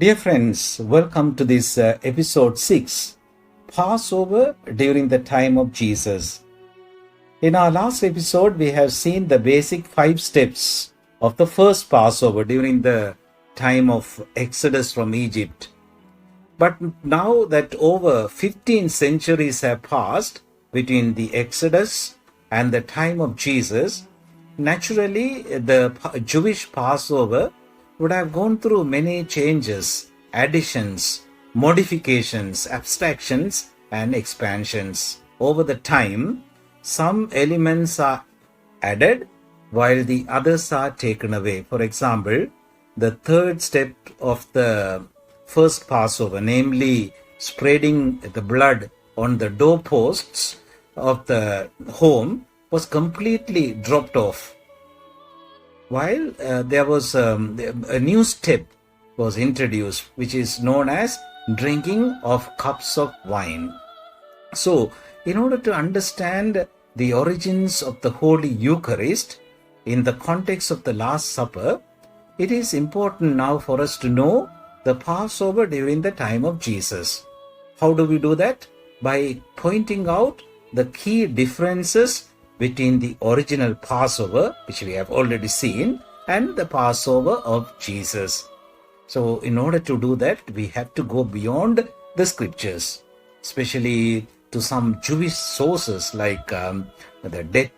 Dear friends, welcome to this episode 6, Passover during the time of Jesus. In our last episode, we have seen the basic 5 steps of the first Passover during the time of Exodus from Egypt. But now that over 15 centuries have passed between the Exodus and the time of Jesus, naturally the Jewish Passover would have gone through many changes, additions, modifications, abstractions, and expansions. Over the time, some elements are added while the others are taken away. For example, the third step of the first Passover, namely spreading the blood on the doorposts of the home, was completely dropped off. While there was a new step was introduced, which is known as drinking of cups of wine. So, in order to understand the origins of the Holy Eucharist in the context of the Last Supper, it is important now for us to know the Passover during the time of Jesus. How do we do that? By pointing out the key differences between the original Passover, which we have already seen, and the Passover of Jesus. So, in order to do that, we have to go beyond the scriptures, especially to some Jewish sources like the Dead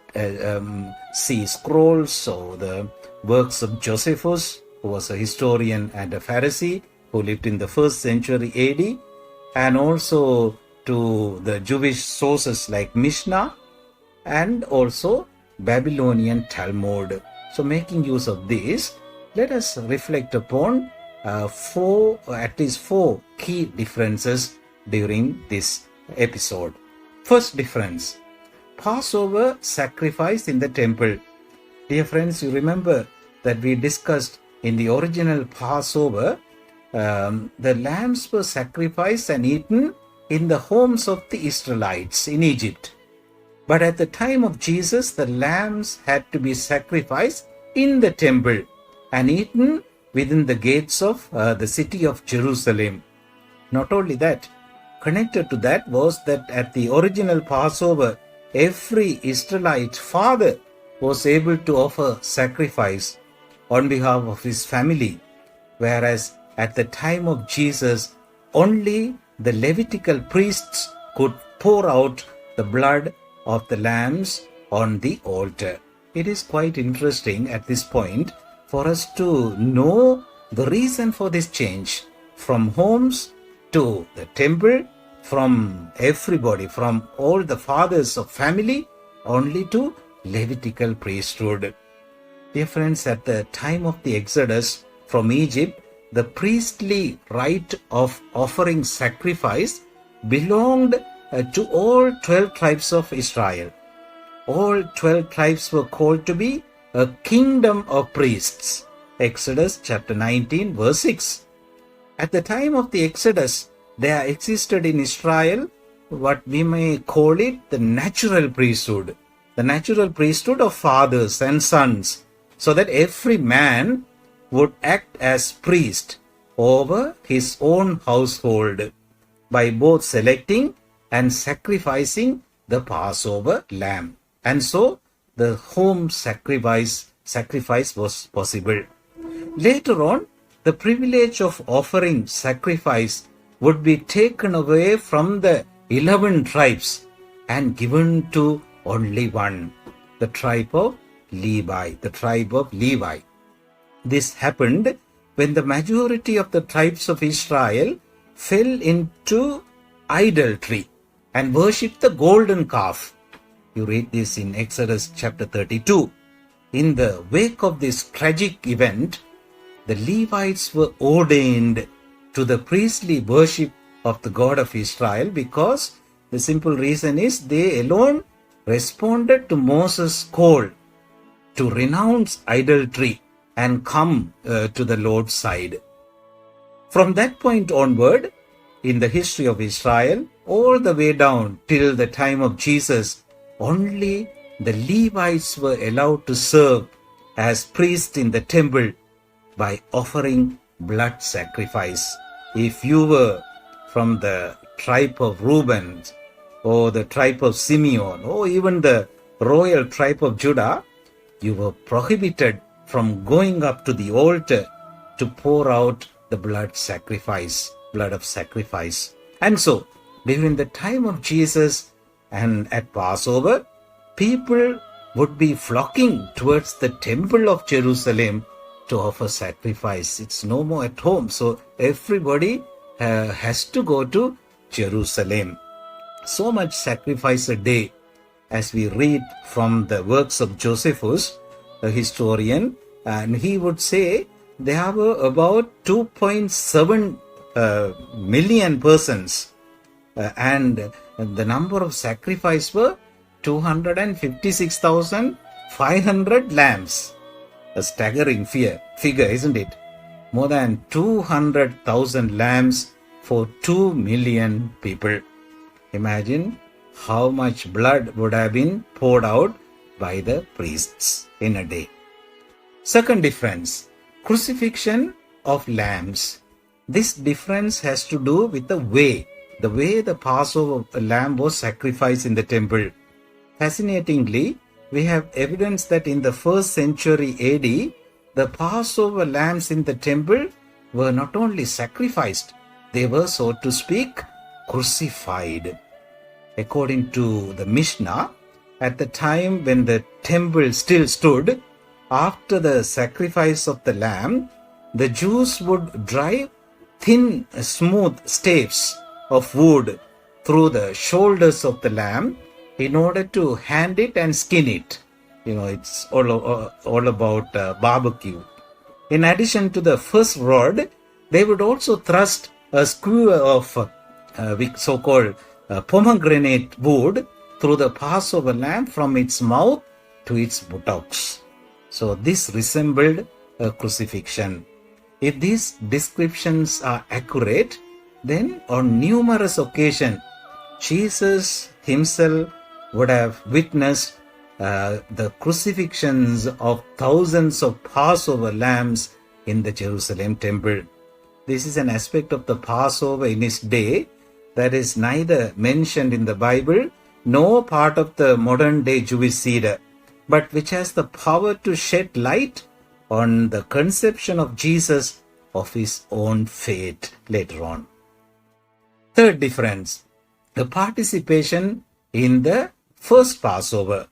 Sea Scrolls or the works of Josephus, who was a historian and a Pharisee who lived in the 1st century AD, and also to the Jewish sources like Mishnah, and also Babylonian Talmud. So making use of this, let us reflect upon at least four key differences during this episode. First difference, Passover sacrifice in the temple. Dear friends, you remember that we discussed in the original Passover, the lambs were sacrificed and eaten in the homes of the Israelites in Egypt. But at the time of Jesus, the lambs had to be sacrificed in the temple and eaten within the gates of the city of Jerusalem. Not only that, connected to that was that at the original Passover, every Israelite father was able to offer sacrifice on behalf of his family, whereas at the time of Jesus, only the Levitical priests could pour out the blood of the lambs on the altar. It is quite interesting at this point for us to know the reason for this change from homes to the temple, from everybody, from all the fathers of family only to Levitical priesthood. Dear friends, at the time of the Exodus from Egypt, the priestly rite of offering sacrifice belonged to all 12 tribes of Israel. All 12 tribes were called to be a kingdom of priests. Exodus chapter 19 verse 6. At the time of the Exodus, there existed in Israel what we may call it the natural priesthood. The natural priesthood of fathers and sons, so that every man would act as priest over his own household by both selecting and sacrificing the Passover lamb. And so the home sacrifice was possible. Later on, the privilege of offering sacrifice would be taken away from the 11 tribes and given to only one, the tribe of Levi, This happened when the majority of the tribes of Israel fell into idolatry and worshipped the golden calf. You read this in Exodus chapter 32. In the wake of this tragic event, the Levites were ordained to the priestly worship of the God of Israel because the simple reason is they alone responded to Moses' call to renounce idolatry and come to the Lord's side. From that point onward, in the history of Israel, all the way down till the time of Jesus, only the Levites were allowed to serve as priests in the temple by offering blood sacrifice. If you were from the tribe of Reuben or the tribe of Simeon or even the royal tribe of Judah, you were prohibited from going up to the altar to pour out the blood of sacrifice. And so, during the time of Jesus and at Passover, people would be flocking towards the temple of Jerusalem to offer sacrifice. It's no more at home. So everybody has to go to Jerusalem. So much sacrifice a day, as we read from the works of Josephus, a historian, and he would say there were about 2.7 million persons, and the number of sacrifice were 256,500 lambs. A staggering figure, isn't it? More than 200,000 lambs for 2 million people. Imagine how much blood would have been poured out by the priests in a day. Second difference, crucifixion of lambs. This difference has to do with the way the Passover lamb was sacrificed in the temple. Fascinatingly, we have evidence that in the 1st century AD, the Passover lambs in the temple were not only sacrificed, they were, so to speak, crucified. According to the Mishnah, at the time when the temple still stood, after the sacrifice of the lamb, the Jews would drive thin, smooth staves of wood through the shoulders of the lamb in order to hand it and skin it. It's all about barbecue. In addition to the first rod, they would also thrust a skewer of so-called pomegranate wood through the Passover lamb from its mouth to its buttocks. So this resembled a crucifixion. If these descriptions are accurate, then on numerous occasions, Jesus himself would have witnessed the crucifixions of thousands of Passover lambs in the Jerusalem temple. This is an aspect of the Passover in his day that is neither mentioned in the Bible nor part of the modern day Jewish Seder, but which has the power to shed light on the conception of Jesus of his own fate later on. Third difference, the participation in the first Passover.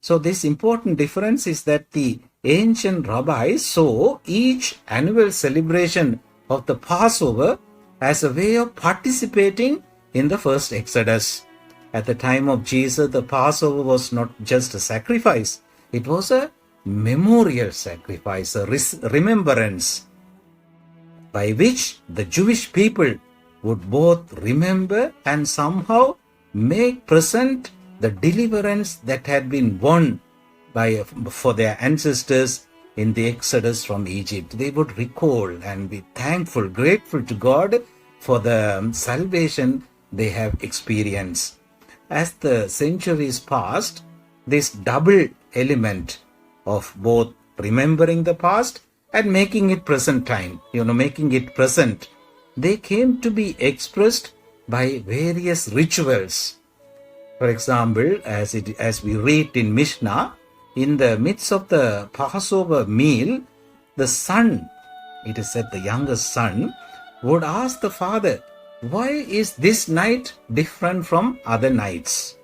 So this important difference is that the ancient rabbis saw each annual celebration of the Passover as a way of participating in the first Exodus. At the time of Jesus, the Passover was not just a sacrifice, it was a memorial sacrifice, a remembrance, by which the Jewish people would both remember and somehow make present the deliverance that had been won for their ancestors in the Exodus from Egypt. They would recall and be thankful, grateful to God for the salvation they have experienced. As the centuries passed, this double element of both remembering the past and making it present time, making it present, they came to be expressed by various rituals. For example, as we read in Mishnah, in the midst of the Passover meal, the son, it is said the youngest son, would ask the father, "Why is this night different from other nights?"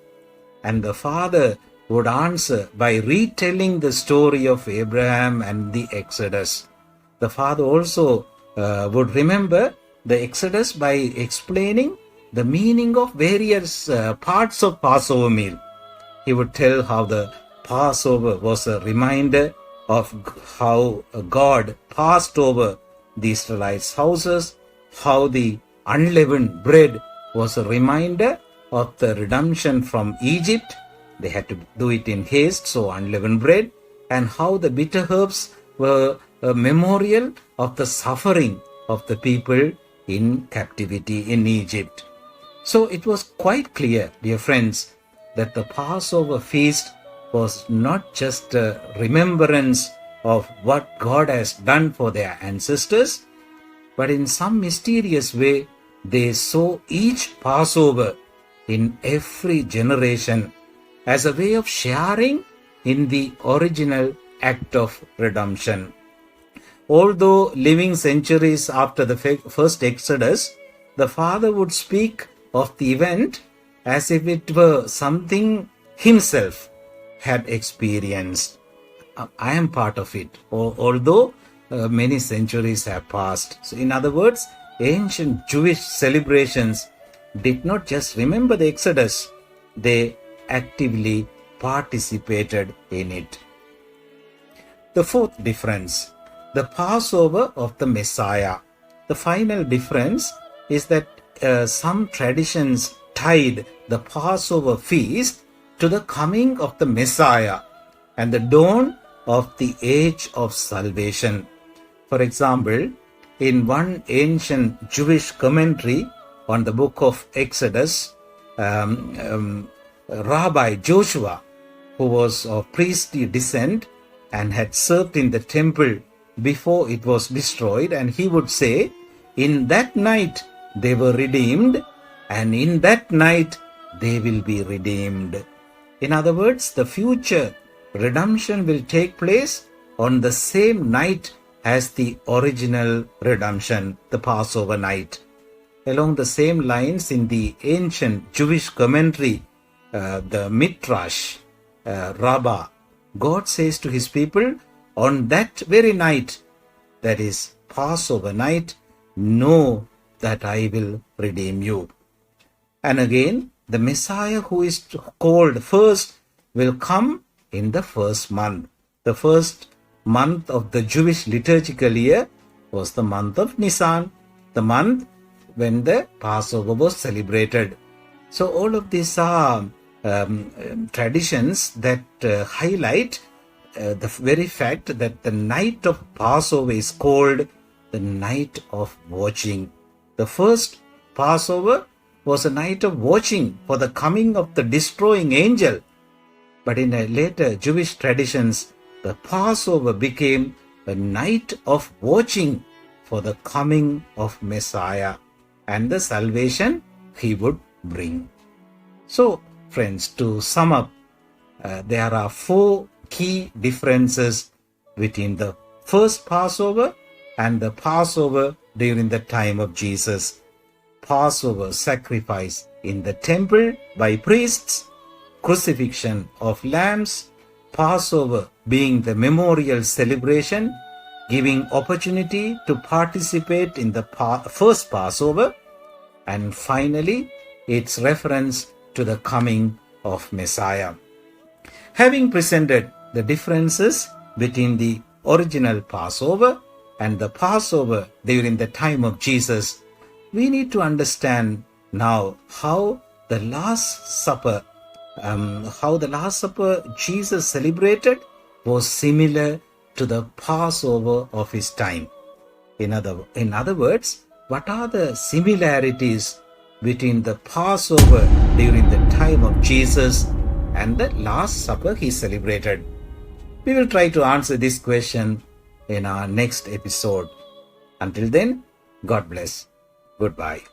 And the father would answer by retelling the story of Abraham and the Exodus. The father also would remember the Exodus by explaining the meaning of various parts of Passover meal. He would tell how the Passover was a reminder of how God passed over the Israelites' houses, how the unleavened bread was a reminder of the redemption from Egypt. They had to do it in haste, so unleavened bread, and how the bitter herbs were a memorial of the suffering of the people in captivity in Egypt. So it was quite clear, dear friends, that the Passover feast was not just a remembrance of what God has done for their ancestors, but in some mysterious way, they saw each Passover in every generation as a way of sharing in the original act of redemption. Although living centuries after the first Exodus, the Father would speak of the event as if it were something himself had experienced. I am part of it, although many centuries have passed. So, in other words, ancient Jewish celebrations did not just remember the Exodus, they actively participated in it. The fourth difference, the Passover of the Messiah. The final difference is that some traditions tied the Passover feast to the coming of the Messiah and the dawn of the age of salvation. For example, in one ancient Jewish commentary on the book of Exodus, Rabbi Joshua, who was of priestly descent and had served in the temple before it was destroyed, and he would say, in that night they were redeemed, and in that night they will be redeemed. In other words, the future redemption will take place on the same night as the original redemption, the Passover night. Along the same lines, in the ancient Jewish commentary, the Midrash Rabbah, God says to his people, on that very night, that is Passover night, know that I will redeem you. And again, the Messiah who is called first will come in the first month. The first month of the Jewish liturgical year was the month of Nisan, the month when the Passover was celebrated. So all of these are traditions that highlight the very fact that the night of Passover is called the night of watching. The first Passover was a night of watching for the coming of the destroying angel. But in a later Jewish traditions, the Passover became a night of watching for the coming of Messiah and the salvation he would bring. So, friends, to sum up, there are four key differences between the first Passover and the Passover during the time of Jesus. Passover sacrifice in the temple by priests, crucifixion of lambs, Passover being the memorial celebration, giving opportunity to participate in the first Passover, and finally, its reference to the coming of Messiah. Having presented the differences between the original Passover and the Passover during the time of Jesus, we need to understand now how the Last Supper Jesus celebrated was similar to the Passover of his time. In other words, what are the similarities between the Passover during the time of Jesus and the Last Supper he celebrated? We will try to answer this question in our next episode. Until then, God bless. Goodbye.